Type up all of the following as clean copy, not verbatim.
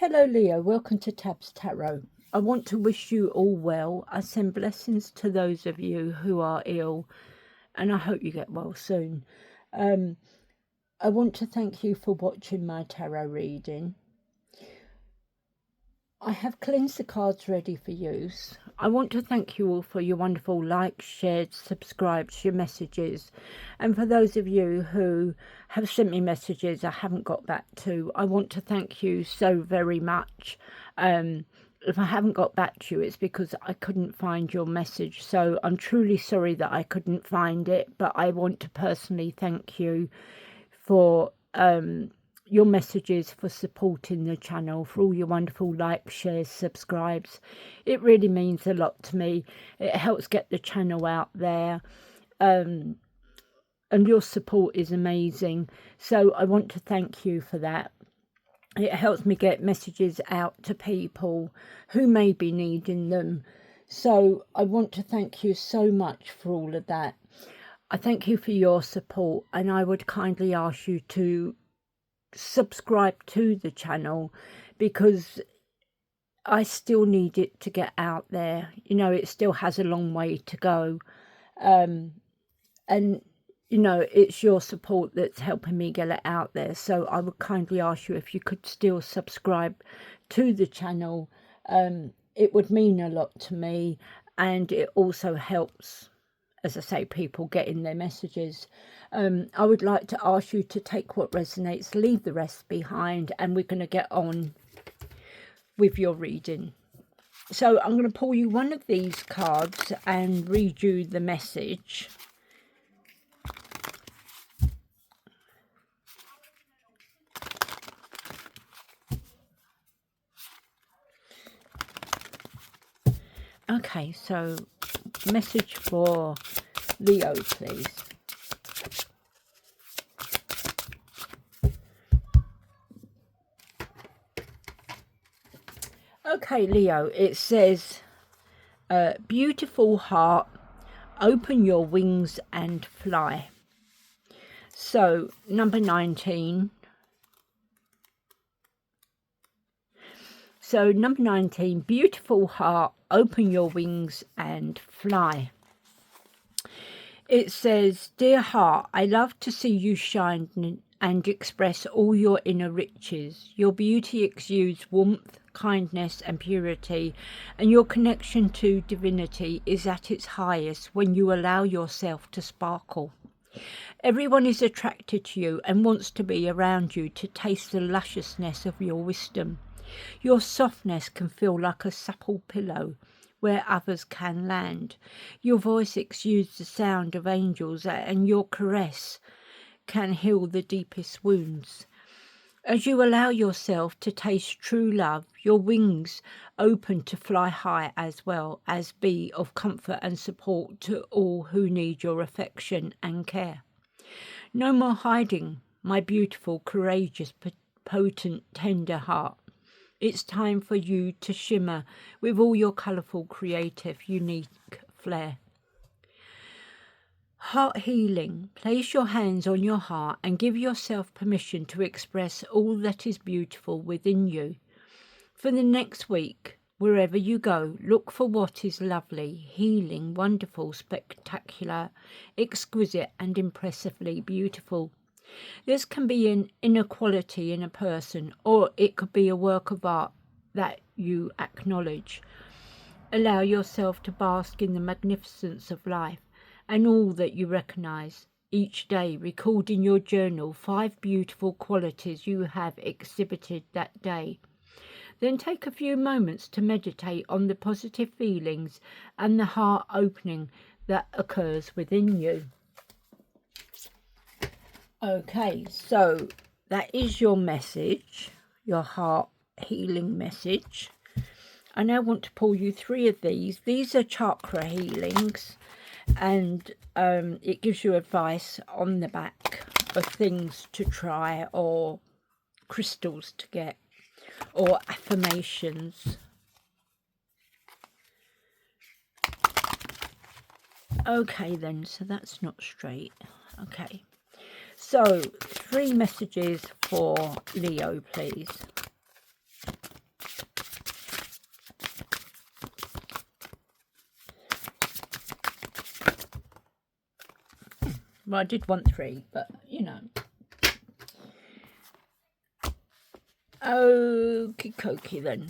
Hello Leo, welcome to Tabs Tarot. I want to wish you all well. I send blessings to those of you who are ill and I hope you get well soon. I want to thank you for watching my tarot reading. I have cleansed the cards ready for use. I want to thank you all for your wonderful likes, shares, subscribes, your messages. And for those of you who have sent me messages I haven't got back to, I want to thank you so very much. If I haven't got back to you, it's because I couldn't find your message. So I'm truly sorry that I couldn't find it, but I want to personally thank you for your messages, for supporting the channel, for all your wonderful likes, shares, subscribes. It really means a lot to me. It helps get the channel out there, and your support is amazing. So I want to thank you for that. It helps me get messages out to people who may be needing them. So I want to thank you so much for all of that. I thank you for your support, and I would kindly ask you to subscribe to the channel because I still need it to get out there. You know, it still has a long way to go. And, you know, it's your support that's helping me get it out there. So I would kindly ask you if you could still subscribe to the channel. It would mean a lot to me, and it also helps, as I say, people getting their messages. I would like to ask you to take what resonates, leave the rest behind, and we're going to get on with your reading. So I'm going to pull you one of these cards and read you the message. Okay, so message for Leo, please. Okay, Leo, it says, beautiful heart, open your wings and fly. So, number 19. So, number 19, beautiful heart, open your wings and fly. It says, dear heart, I love to see you shine and express all your inner riches. Your beauty exudes warmth, kindness and purity, and your connection to divinity is at its highest when you allow yourself to sparkle. Everyone is attracted to you and wants to be around you to taste the lusciousness of your wisdom. Your softness can feel like a supple pillow where others can land. Your voice exudes the sound of angels, and your caress can heal the deepest wounds. As you allow yourself to taste true love, your wings open to fly high as well as be of comfort and support to all who need your affection and care. No more hiding, my beautiful, courageous, potent, tender heart. It's time for you to shimmer with all your colourful, creative, unique flair. Heart healing. Place your hands on your heart and give yourself permission to express all that is beautiful within you. For the next week, wherever you go, look for what is lovely, healing, wonderful, spectacular, exquisite and impressively beautiful. This can be an inequality in a person, or it could be a work of art that you acknowledge. Allow yourself to bask in the magnificence of life and all that you recognise. Each day, record in your journal 5 beautiful qualities you have exhibited that day. Then take a few moments to meditate on the positive feelings and the heart opening that occurs within you. Okay, so that is your message, your heart healing message. I now want to pull you 3 of these. These are chakra healings, and it gives you advice on the back of things to try or crystals to get or affirmations. Okay then, so that's not straight. Okay. So, 3 messages for Leo, please. Well, I did want 3, but you know. Okie dokie then.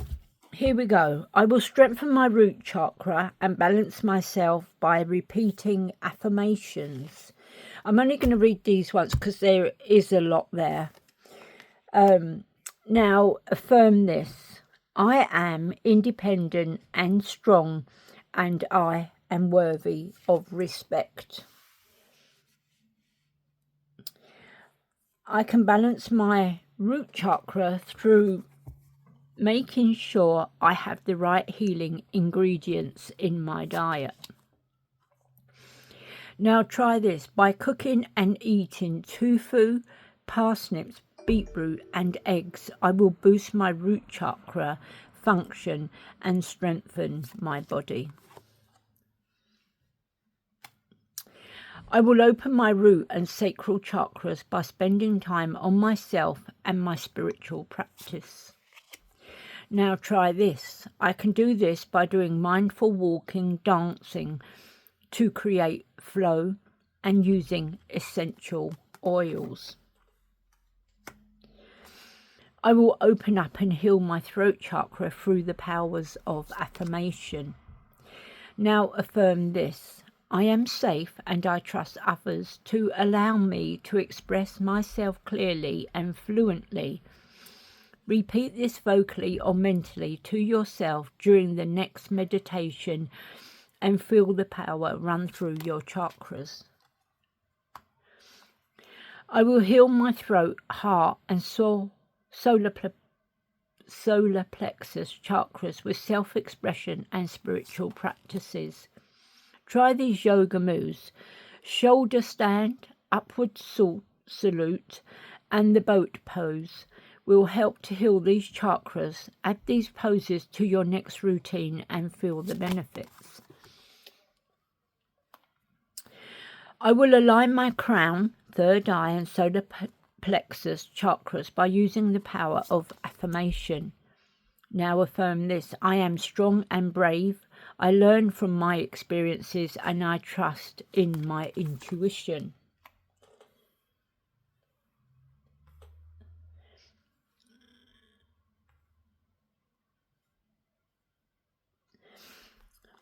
Here we go. I will strengthen my root chakra and balance myself by repeating affirmations. I'm only going to read these once because there is a lot there. Now, affirm this. I am independent and strong, and I am worthy of respect. I can balance my root chakra through making sure I have the right healing ingredients in my diet. Now try this. By cooking and eating tofu, parsnips, beetroot and eggs, I will boost my root chakra function and strengthen my body. I will open my root and sacral chakras by spending time on myself and my spiritual practice. Now try this. I can do this by doing mindful walking, dancing to create flow and using essential oils. I will open up and heal my throat chakra through the powers of affirmation. Now affirm this. I am safe and I trust others to allow me to express myself clearly and fluently. Repeat this vocally or mentally to yourself during the next meditation and feel the power run through your chakras. I will heal my throat, heart and solar plexus chakras with self-expression and spiritual practices. Try these yoga moves: shoulder stand, upward salute and the boat pose will help to heal these chakras. Add these poses to your next routine and feel the benefits. I will align my crown, third eye and solar plexus chakras by using the power of affirmation. Now affirm this. I am strong and brave. I learn from my experiences and I trust in my intuition.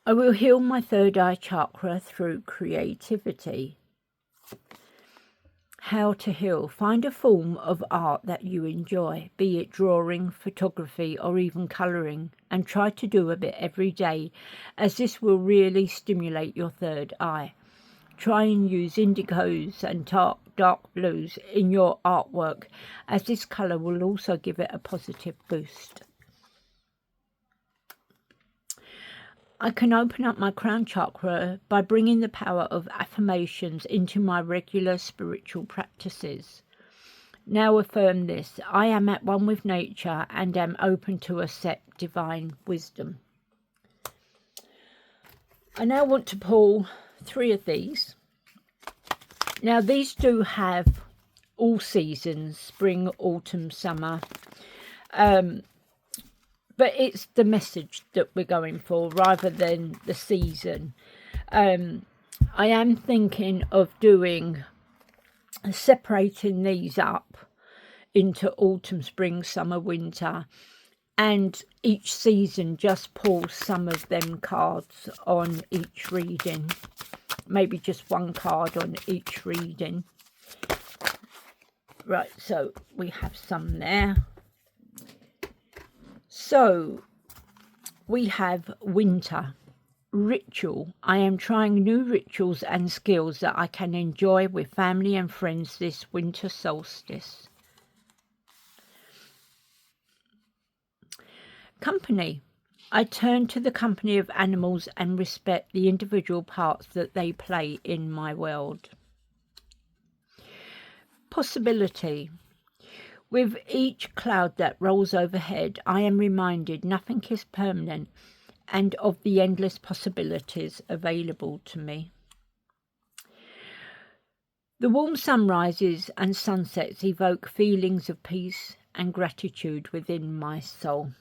I will heal my third eye chakra through creativity. How to heal. Find a form of art that you enjoy, be it drawing, photography or even colouring, and try to do a bit every day, as this will really stimulate your third eye. Try and use indigos and dark blues in your artwork, as this colour will also give it a positive boost. I can open up my crown chakra by bringing the power of affirmations into my regular spiritual practices. Now affirm this. I am at one with nature and am open to accept divine wisdom. I now want to pull 3 of these. Now these do have all seasons, spring, autumn, summer. But it's the message that we're going for rather than the season. I am thinking of separating these up into autumn, spring, summer, winter, and each season just pull some of them cards on each reading. Maybe just one card on each reading. Right, so we have some there. So we have winter. Ritual. I am trying new rituals and skills that I can enjoy with family and friends this winter solstice. Company. I turn to the company of animals and respect the individual parts that they play in my world. Possibility. With each cloud that rolls overhead, I am reminded nothing is permanent and of the endless possibilities available to me. The warm sunrises and sunsets evoke feelings of peace and gratitude within my soul.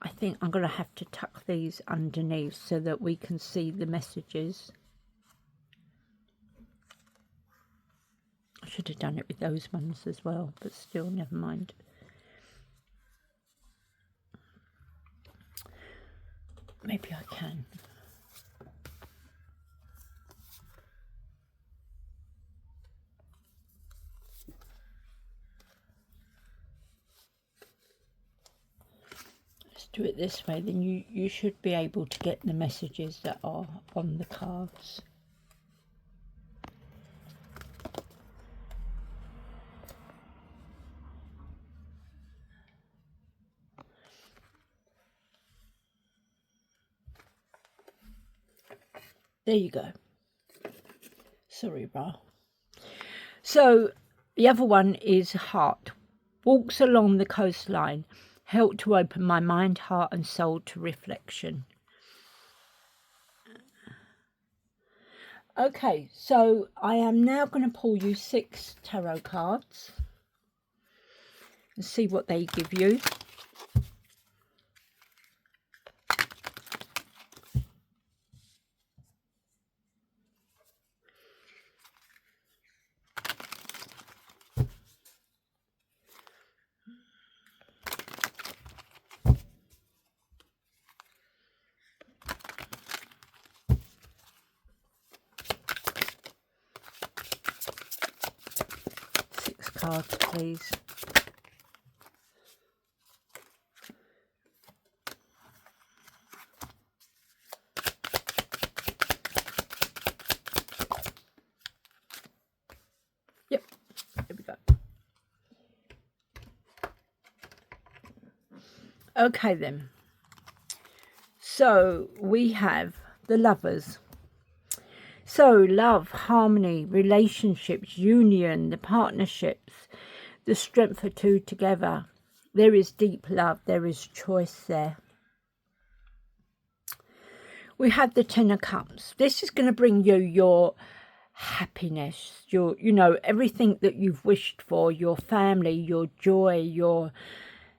I think I'm going to have to tuck these underneath so that we can see the messages. I should have done it with those ones as well, but still, never mind. Maybe I can. Let's do it this way, then you should be able to get the messages that are on the cards. There you go. Sorry, Ra. So the other one is heart. Walks along the coastline, help to open my mind, heart and soul to reflection. Okay, so I am now going to pull you 6 tarot cards and see what they give you. Cards, please. Yep, here we go. Okay then. So we have the Lovers. So love, harmony, relationships, union, the partnerships, the strength of 2 together. There is deep love. There is choice there. We have the 10 of Cups. This is going to bring you your happiness, your, everything that you've wished for, your family, your joy, your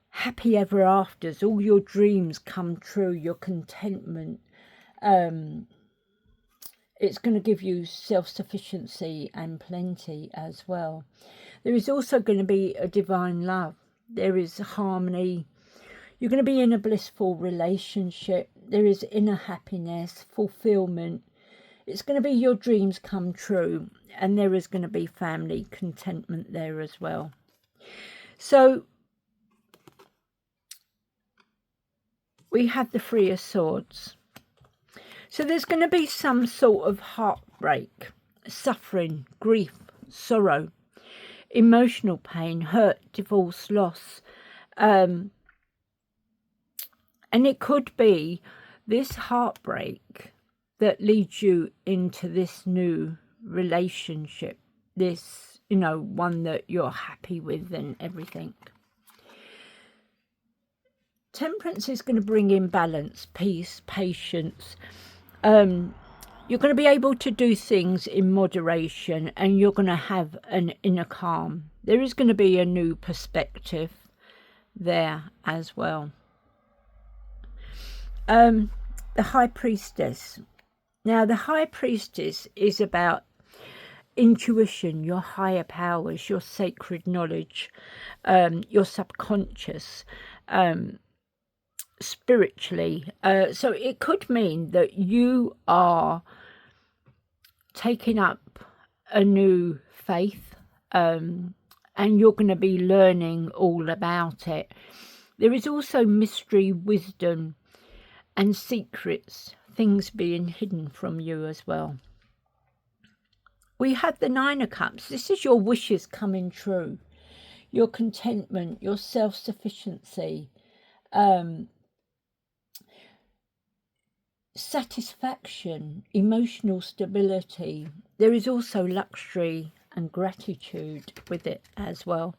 happy ever afters, all your dreams come true, your contentment. It's going to give you self-sufficiency and plenty as well. There is also going to be a divine love. There is harmony. You're going to be in a blissful relationship. There is inner happiness, fulfillment. It's going to be your dreams come true. And there is going to be family contentment there as well. So we have the 3 of Swords. So there's going to be some sort of heartbreak, suffering, grief, sorrow, emotional pain, hurt, divorce, loss. And it could be this heartbreak that leads you into this new relationship, this, one that you're happy with and everything. Temperance is going to bring in balance, peace, patience. You're going to be able to do things in moderation and you're going to have an inner calm. There is going to be a new perspective there as well. The High Priestess. Now, the High Priestess is about intuition, your higher powers, your sacred knowledge, your subconscious, spiritually. So it could mean that you are taking up a new faith, and you're going to be learning all about it. There is also mystery, wisdom and secrets, things being hidden from you as well. We have the 9 of Cups. This is your wishes coming true, your contentment, your self-sufficiency, satisfaction, emotional stability. There is also luxury and gratitude with it as well.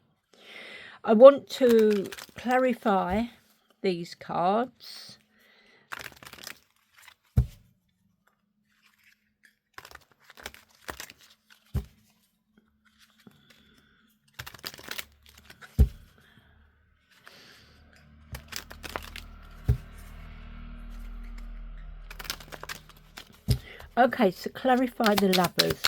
I want to clarify these cards. Okay, so clarify the Lovers.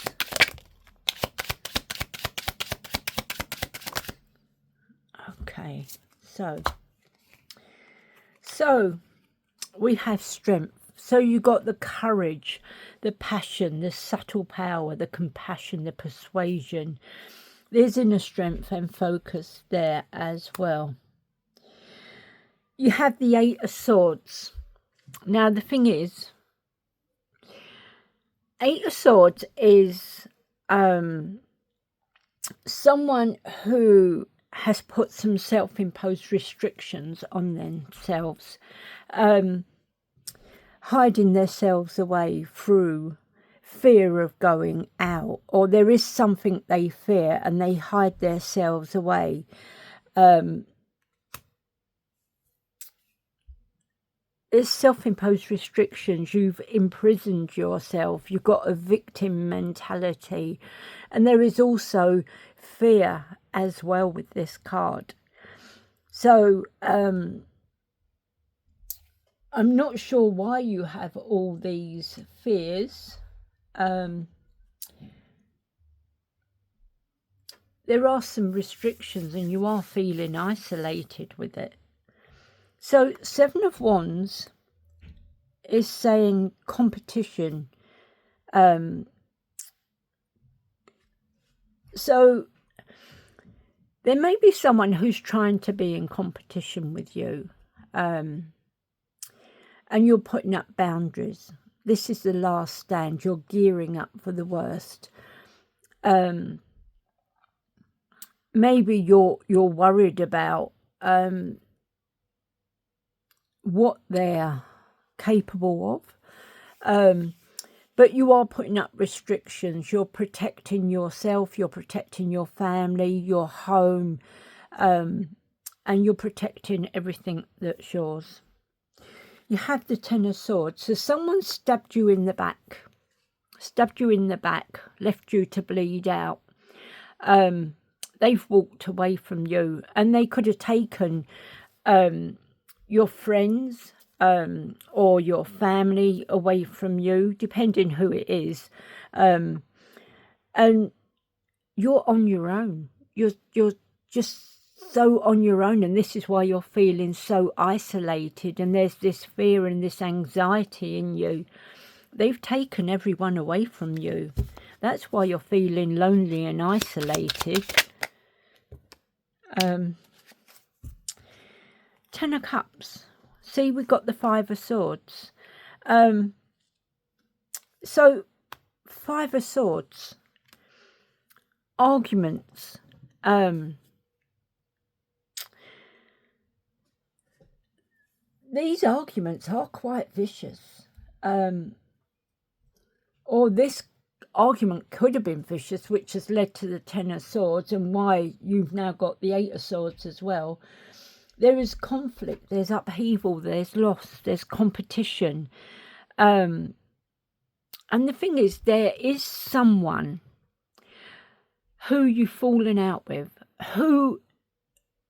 Okay, so we have strength. So you got the courage, the passion, the subtle power, the compassion, the persuasion. There's inner strength and focus there as well. You have the Eight of Swords. Now the thing is, Eight of Swords is someone who has put some self-imposed restrictions on themselves, hiding themselves away through fear of going out, or there is something they fear and they hide themselves away. There's self-imposed restrictions. You've imprisoned yourself. You've got a victim mentality, and there is also fear as well with this card. So I'm not sure why you have all these fears. There are some restrictions and you are feeling isolated with it. So Seven of Wands is saying competition. So there may be someone who's trying to be in competition with you, and you're putting up boundaries. This is the last stand. You're gearing up for the worst. Maybe you're worried about what they're capable of, but you are putting up restrictions. You're protecting yourself, you're protecting your family, your home, and you're protecting everything that's yours. You have the Ten of Swords. So someone stabbed you in the back, left you to bleed out. They've walked away from you, and they could have taken your friends or your family away from you, depending who it is, and you're on your own. You're just so on your own, and this is why you're feeling so isolated, and there's this fear and this anxiety in you. They've taken everyone away from you. That's why you're feeling lonely and isolated. Ten of Cups. See, we've got the Five of Swords. So, Five of Swords. Arguments. These arguments are quite vicious. Or this argument could have been vicious, which has led to the Ten of Swords, and why you've now got the Eight of Swords as well. There is conflict, there's upheaval, there's loss, there's competition. And the thing is, there is someone who you've fallen out with, who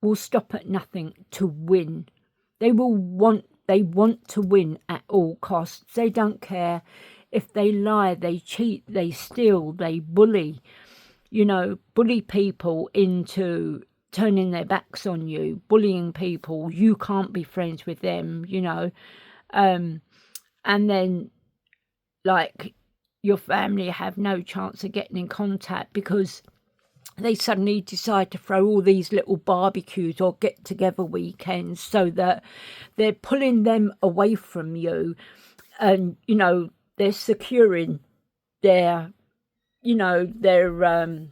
will stop at nothing to win. They want to win at all costs. They don't care if they lie, they cheat, they steal, they bully, bully people into turning their backs on you, bullying people. You can't be friends with them, and then like your family have no chance of getting in contact because they suddenly decide to throw all these little barbecues or get together weekends, so that they're pulling them away from you, and they're securing their win.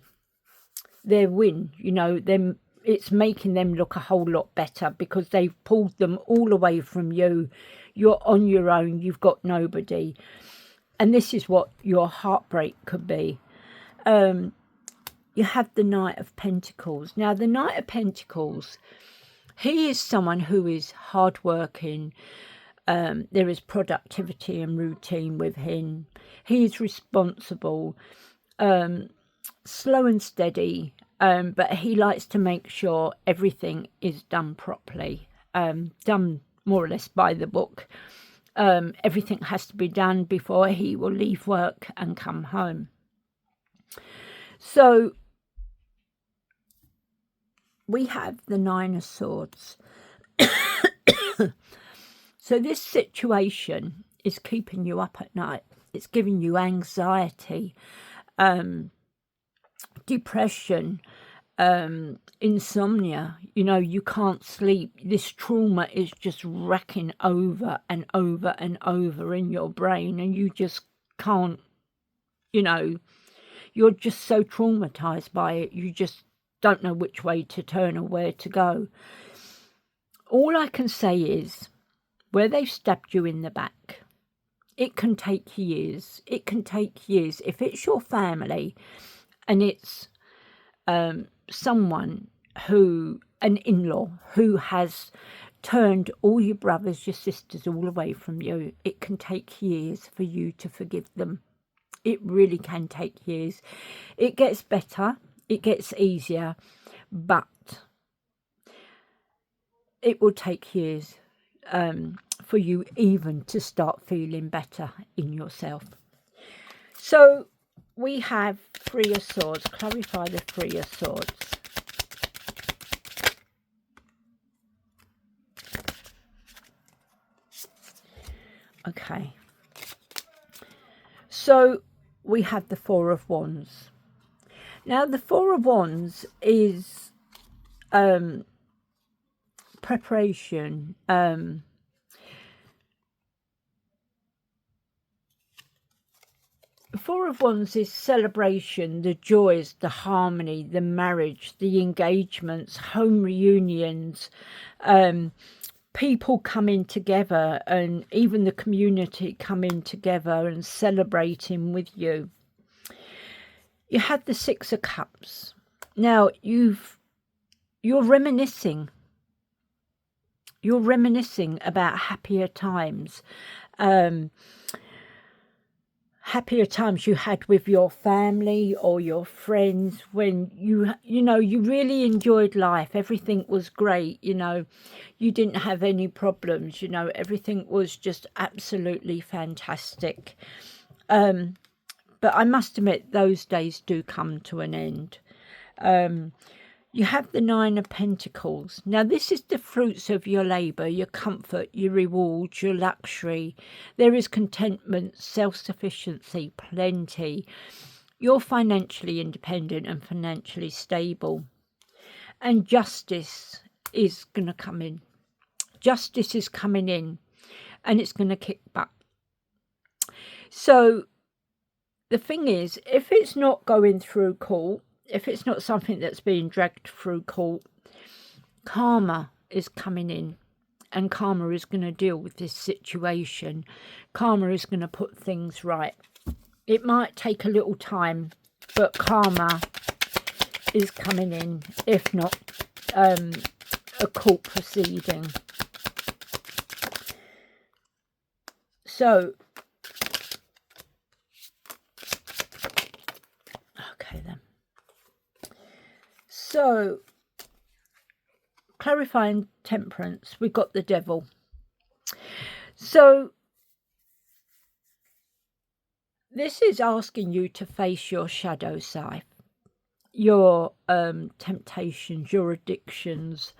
It's making them look a whole lot better because they've pulled them all away from you. You're on your own. You've got nobody. And this is what your heartbreak could be. You have the Knight of Pentacles. Now, the Knight of Pentacles, he is someone who is hardworking. There is productivity and routine with him. He is responsible, slow and steady, but he likes to make sure everything is done properly, done more or less by the book. Everything has to be done before he will leave work and come home. So we have the Nine of Swords. So this situation is keeping you up at night. It's giving you anxiety, depression, insomnia. You know, you can't sleep. This trauma is just wrecking over and over and over in your brain, and you just can't, you know, you're just so traumatized by it. You just don't know which way to turn or where to go. All I can say is, where they've stabbed you in the back, it can take years. It can take years. If it's your family and it's someone who, an in-law, who has turned all your brothers, your sisters all away from you, it can take years for you to forgive them. It really can take years. It gets better. It gets easier. But it will take years for you even to start feeling better in yourself. So we have Three of Swords. Clarify the Three of Swords. Okay. So we have the Four of Wands. Now the Four of Wands is preparation, Four of Wands is celebration, the joys, the harmony, the marriage, the engagements, home reunions, people coming together, and even the community coming together and celebrating with you. You had the Six of Cups. Now you're reminiscing. You're reminiscing about happier times. Happier times you had with your family or your friends, when you know, you really enjoyed life. Everything was great, you know, you didn't have any problems, you know, everything was just absolutely fantastic. But I must admit, those days do come to an end. You have the Nine of Pentacles. Now, this is the fruits of your labour, your comfort, your rewards, your luxury. There is contentment, self-sufficiency, plenty. You're financially independent and financially stable. And justice is going to come in. Justice is coming in, and it's going to kick back. So the thing is, if it's not going through court, if it's not something that's being dragged through court, karma is coming in, and karma is going to deal with this situation. Karma is going to put things right. It might take a little time, but karma is coming in, if not a court proceeding. So, okay then. So, clarifying Temperance, we've got the Devil. So, this is asking you to face your shadow side, your temptations, your addictions,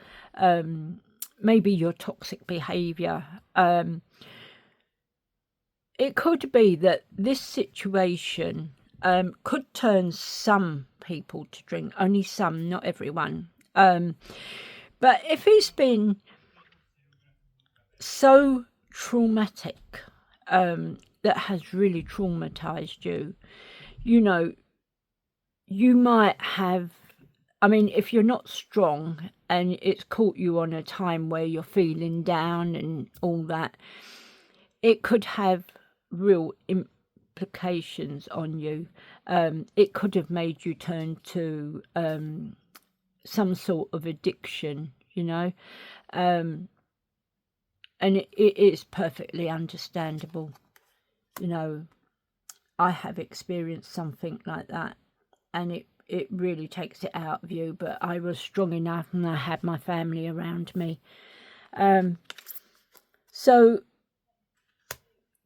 maybe your toxic behaviour. It could be that this situation could turn some people to drink, only some, not everyone. But if it's been so traumatic, that has really traumatized you, you know, you might have, I mean, if you're not strong and it's caught you on a time where you're feeling down and all that, it could have real implications on you. It could have made you turn to some sort of addiction, you know, and it is perfectly understandable. You know, I have experienced something like that, and it really takes it out of you, but I was strong enough and I had my family around me. So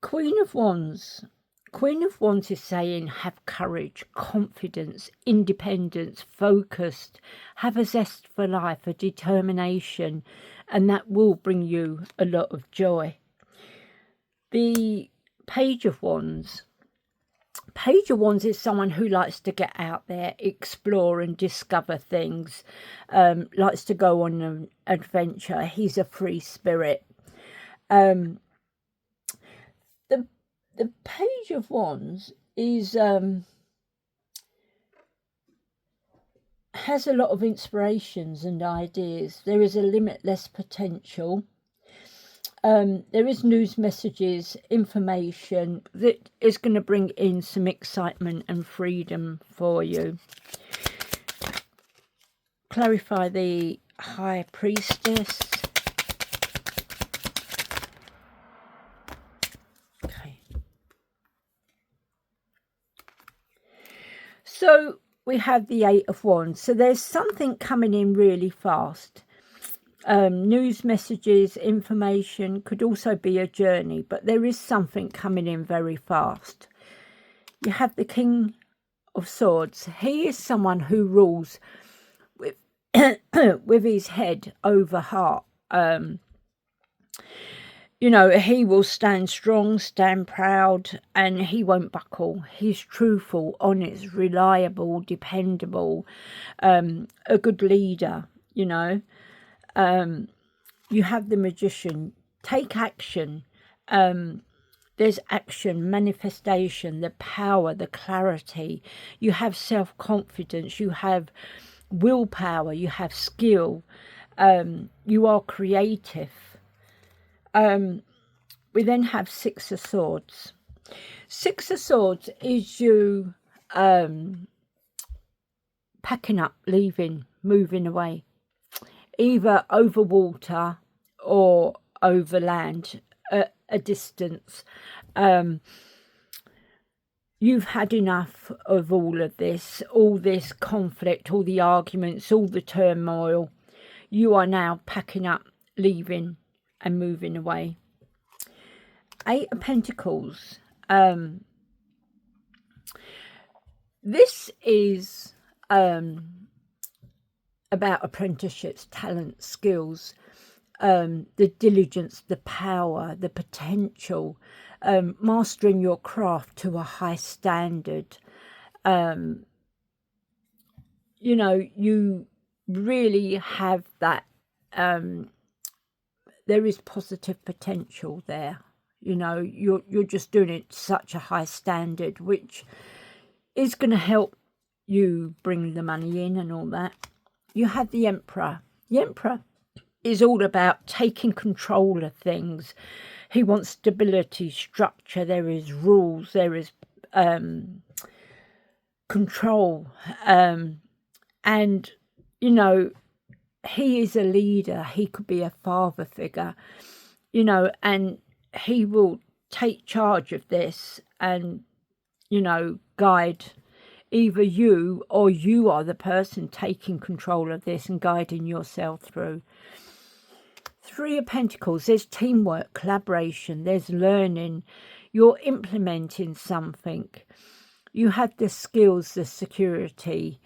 Queen of Wands. Queen of Wands is saying have courage, confidence, independence, focused, have a zest for life, a determination, and that will bring you a lot of joy. The Page of Wands. Page of Wands is someone who likes to get out there, explore and discover things, likes to go on an adventure. He's a free spirit. The Page of Wands is has a lot of inspirations and ideas. There is a limitless potential. There is news messages, information that is going to bring in some excitement and freedom for you. Clarify the High Priestess. Okay. So we have the Eight of Wands. So there's something coming in really fast. News messages, information, could also be a journey, but there is something coming in very fast. You have the King of Swords. He is someone who rules with with his head over heart. You know, he will stand strong, stand proud, and he won't buckle. He's truthful, honest, reliable, dependable, a good leader, you know. You have the Magician. Take action. There's action, manifestation, the power, the clarity. You have self-confidence. You have willpower. You have skill. You are creative. We then have Six of Swords. Six of Swords is you packing up, leaving, moving away. Either over water or over land, a distance. You've had enough of all of this, all this conflict, all the arguments, all the turmoil. You are now packing up, leaving and moving away. Eight of Pentacles. This is about apprenticeships, talent, skills, the diligence, the power, the potential, mastering your craft to a high standard. You know, you really have that, there is positive potential there. You know, you're just doing it to such a high standard, which is going to help you bring the money in and all that. You have the Emperor. The Emperor is all about taking control of things. He wants stability, structure. There is rules. There is control. And, you know, he is a leader. He could be a father figure, you know, and he will take charge of this and, you know, guide either you or you are the person taking control of this and guiding yourself through. Three of Pentacles. There's teamwork, collaboration. There's learning. You're implementing something. You have the skills, the security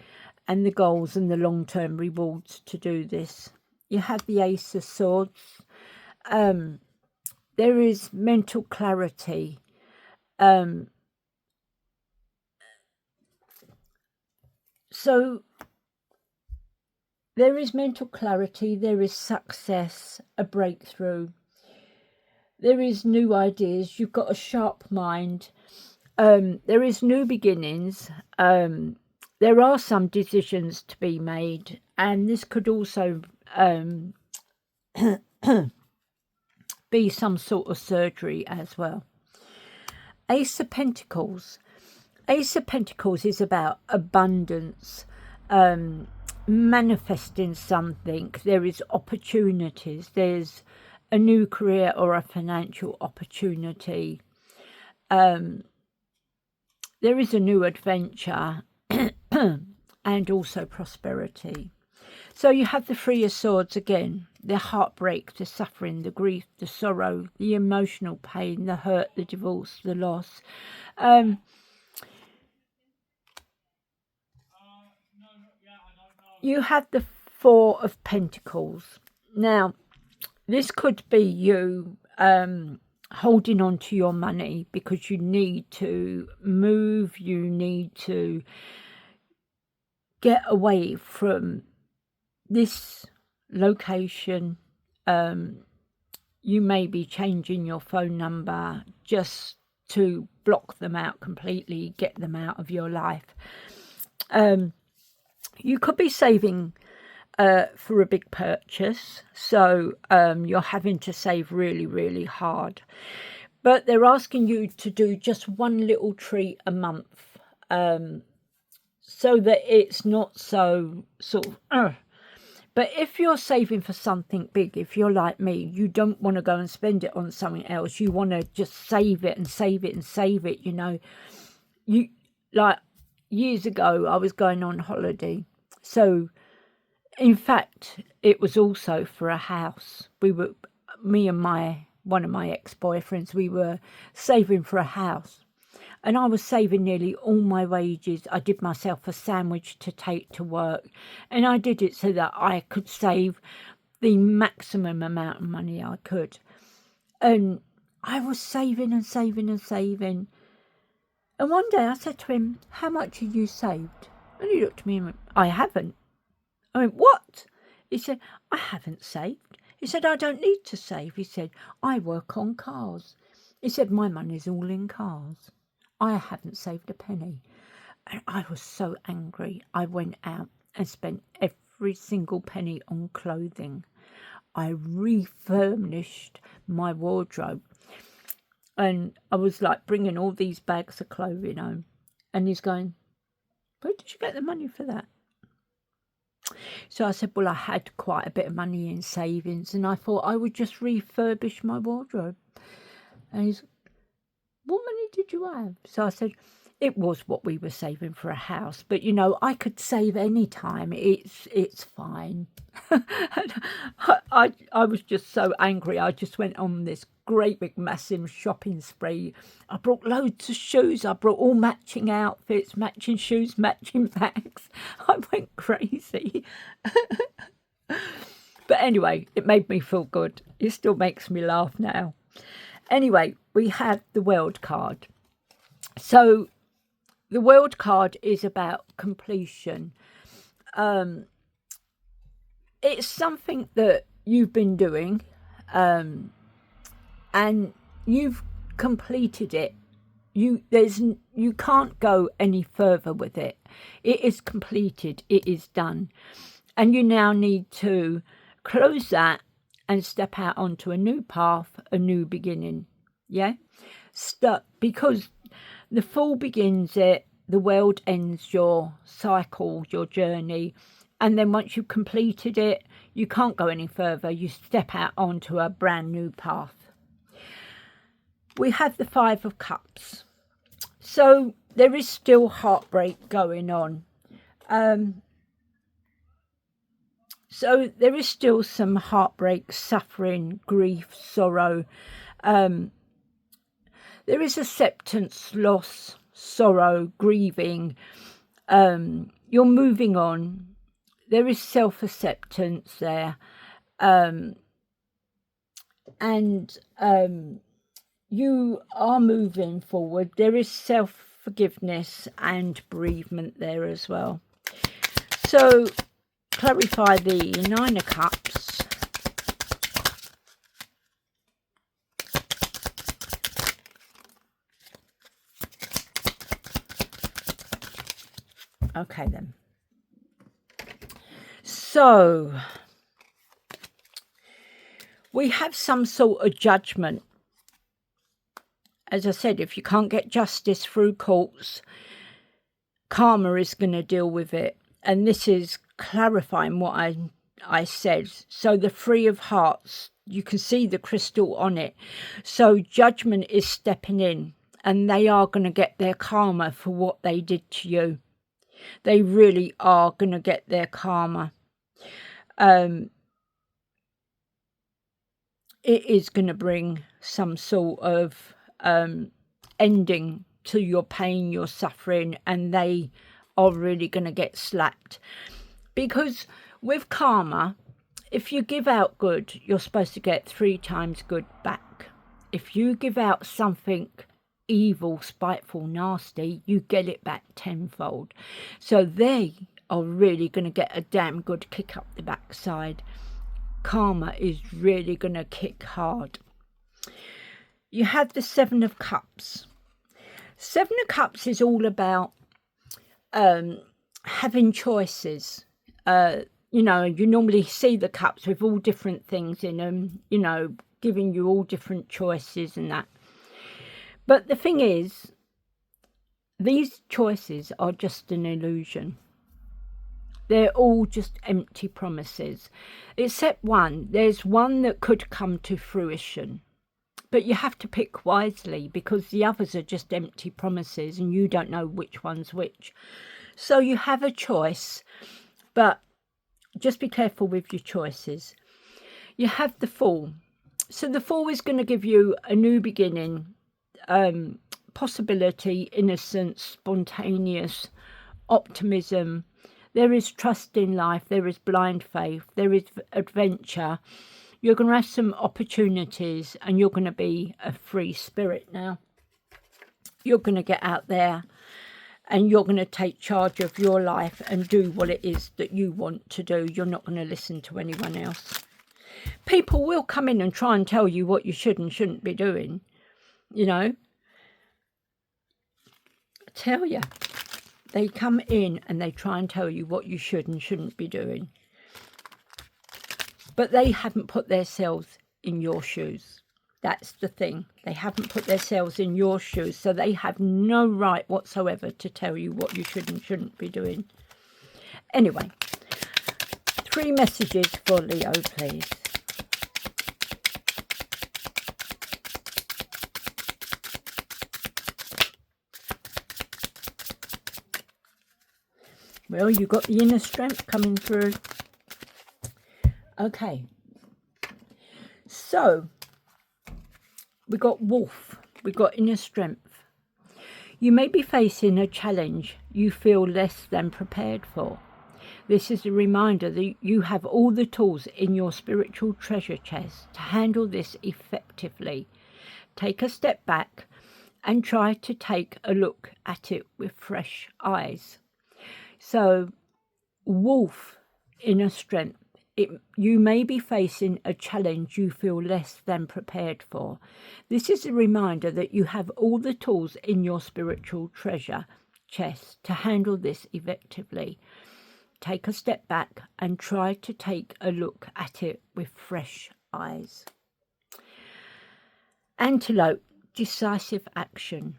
and the goals and the long-term rewards to do this. You have the Ace of Swords. There is mental clarity. So there is mental clarity, there is success, a breakthrough. There is new ideas, you've got a sharp mind. There is new beginnings. There are some decisions to be made, and this could also be some sort of surgery as well. Ace of Pentacles. Ace of Pentacles is about abundance, manifesting something. There is opportunities. There's a new career or a financial opportunity. There is a new adventure and also prosperity. So you have the Three of Swords again. The heartbreak, the suffering, the grief, the sorrow, the emotional pain, the hurt, the divorce, the loss. You have the Four of Pentacles. Now, this could be you holding on to your money because you need to move, you need to get away from this location. You may be changing your phone number just to block them out completely, get them out of your life. You could be saving for a big purchase, so you're having to save really, really hard. But they're asking you to do just one little treat a month, so that it's not so sort of... But if you're saving for something big, if you're like me, you don't want to go and spend it on something else. You want to just save it and save it and save it, you know. You, like, years ago, I was going on holiday. So, in fact, it was also for a house. Me and one of my ex-boyfriends, we were saving for a house. And I was saving nearly all my wages. I did myself a sandwich to take to work. And I did it so that I could save the maximum amount of money I could. And I was saving and saving and saving. And one day I said to him, "How much have you saved?" And he looked at me and went, "I haven't." I went, "What?" He said, "I haven't saved." He said, "I don't need to save." He said, "I work on cars." He said, "My money's all in cars. I haven't saved a penny." And I was so angry. I went out and spent every single penny on clothing. I refurnished my wardrobe. And I was like bringing all these bags of clothing home. And he's going, "Where did you get the money for that?" So I said, "Well, I had quite a bit of money in savings and I thought I would just refurbish my wardrobe." And he's, "What money did you have?" So I said, "It was what we were saving for a house, but you know, I could save any time. It's fine." I was just so angry. I just went on this great big massive shopping spree. I brought loads of shoes. I brought all matching outfits, matching shoes, matching bags. I went crazy. But anyway, it made me feel good. It still makes me laugh now. Anyway, we have the World card. So the World card is about completion. It's something that you've been doing, and you've completed it. You can't go any further with it. It is completed. It is done, and you now need to close that and step out onto a new path, a new beginning. Yeah, because the Fool begins it, the World ends your cycle, your journey. And then once you've completed it, you can't go any further. You step out onto a brand new path. We have the Five of Cups. So there is still heartbreak going on. So there is still some heartbreak, suffering, grief, sorrow. There is acceptance, loss, sorrow, grieving. You're moving on. There is self-acceptance there. And you are moving forward. There is self-forgiveness and bereavement there as well. So clarify the Nine of Cups. Okay then. So we have some sort of judgment. As I said, if you can't get justice through courts, karma is going to deal with it. And this is clarifying what I said. So the Three of Hearts, you can see the crystal on it. So judgment is stepping in, and they are going to get their karma for what they did to you. They really are going to get their karma. it is going to bring some sort of ending to your pain, your suffering, and they are really going to get slapped. Because with karma, if you give out good, you're supposed to get 3 times good back. If you give out something evil, spiteful, nasty, you get it back tenfold. So they are really going to get a damn good kick up the backside. Karma is really going to kick hard. You have the 7 of Cups. 7 of Cups is all about having choices. You know, you normally see the cups with all different things in them, you know, giving you all different choices and that. But the thing is, these choices are just an illusion. They're all just empty promises. Except one. There's one that could come to fruition. But you have to pick wisely, because the others are just empty promises and you don't know which one's which. So you have a choice, but just be careful with your choices. You have the Fool. So the Fool is going to give you a new beginning, possibility, innocence, spontaneous optimism. There is trust in life. There is blind faith. There is adventure. You're going to have some opportunities, and you're going to be a free spirit now. You're going to get out there and you're going to take charge of your life and do what it is that you want to do. You're not going to listen to anyone else. People will come in and try and tell you what you should and shouldn't be doing, you know. I tell you, they come in and they try and tell you what you should and shouldn't be doing. But they haven't put themselves in your shoes. That's the thing. They haven't put themselves in your shoes, so they have no right whatsoever to tell you what you should and shouldn't be doing. Anyway, 3 messages for Leo, please. Well, you got the inner strength coming through. Okay. So, we got Wolf. We got inner strength. You may be facing a challenge you feel less than prepared for. This is a reminder that you have all the tools in your spiritual treasure chest to handle this effectively. Take a step back and try to take a look at it with fresh eyes. So, Wolf, inner strength. You may be facing a challenge you feel less than prepared for. This is a reminder that you have all the tools in your spiritual treasure chest to handle this effectively. Take a step back and try to take a look at it with fresh eyes. Antelope, decisive action.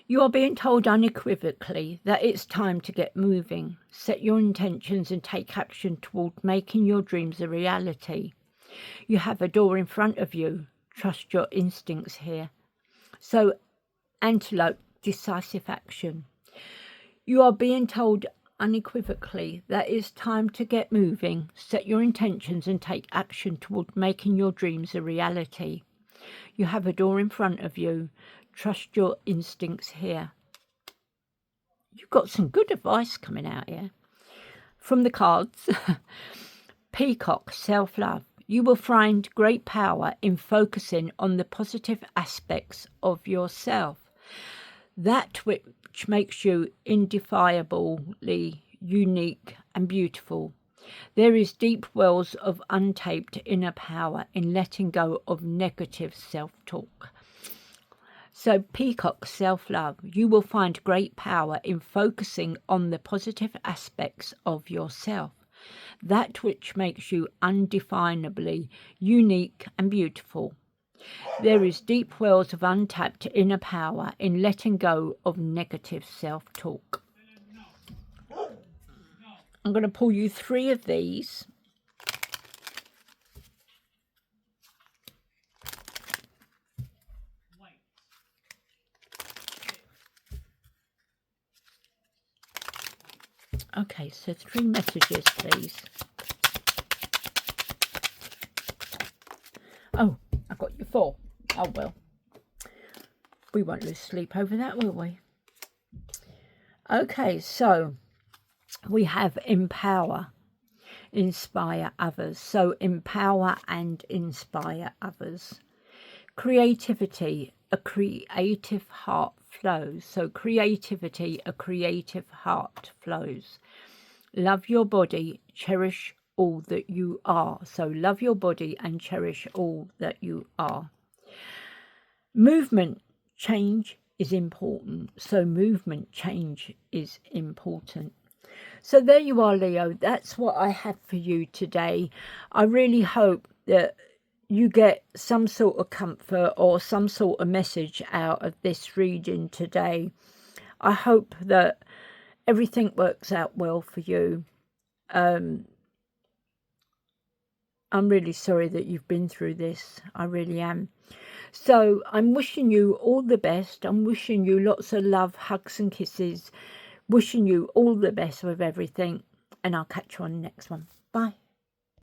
You are being told unequivocally that it's time to get moving. Set your intentions and take action toward making your dreams a reality. You have a door in front of you. Trust your instincts here. So, Antelope, decisive action. You are being told unequivocally that it's time to get moving. Set your intentions and take action toward making your dreams a reality. You have a door in front of you. Trust your instincts here. You've got some good advice coming out here. From the cards, Peacock, self-love. You will find great power in focusing on the positive aspects of yourself. That which makes you indefiably unique and beautiful. There is deep wells of untapped inner power in letting go of negative self-talk. So, Peacock, self-love. You will find great power in focusing on the positive aspects of yourself. That which makes you undefinably unique and beautiful. There is deep wells of untapped inner power in letting go of negative self-talk. I'm going to pull you 3 of these. Okay, so 3 messages, please. Oh, I got you 4. Oh, well. We won't lose sleep over that, will we? Okay, so we have empower, inspire others. So empower and inspire others. Creativity, a creative heart flows. So creativity, a creative heart flows. Love your body, cherish all that you are. So love your body and cherish all that you are. Movement, change is important. So movement, change is important. So there you are, Leo. That's what I have for you today. I really hope that you get some sort of comfort or some sort of message out of this reading today. I hope that everything works out well for you. I'm really sorry that you've been through this. I really am. So I'm wishing you all the best. I'm wishing you lots of love, hugs and kisses. Wishing you all the best with everything. And I'll catch you on the next one. Bye.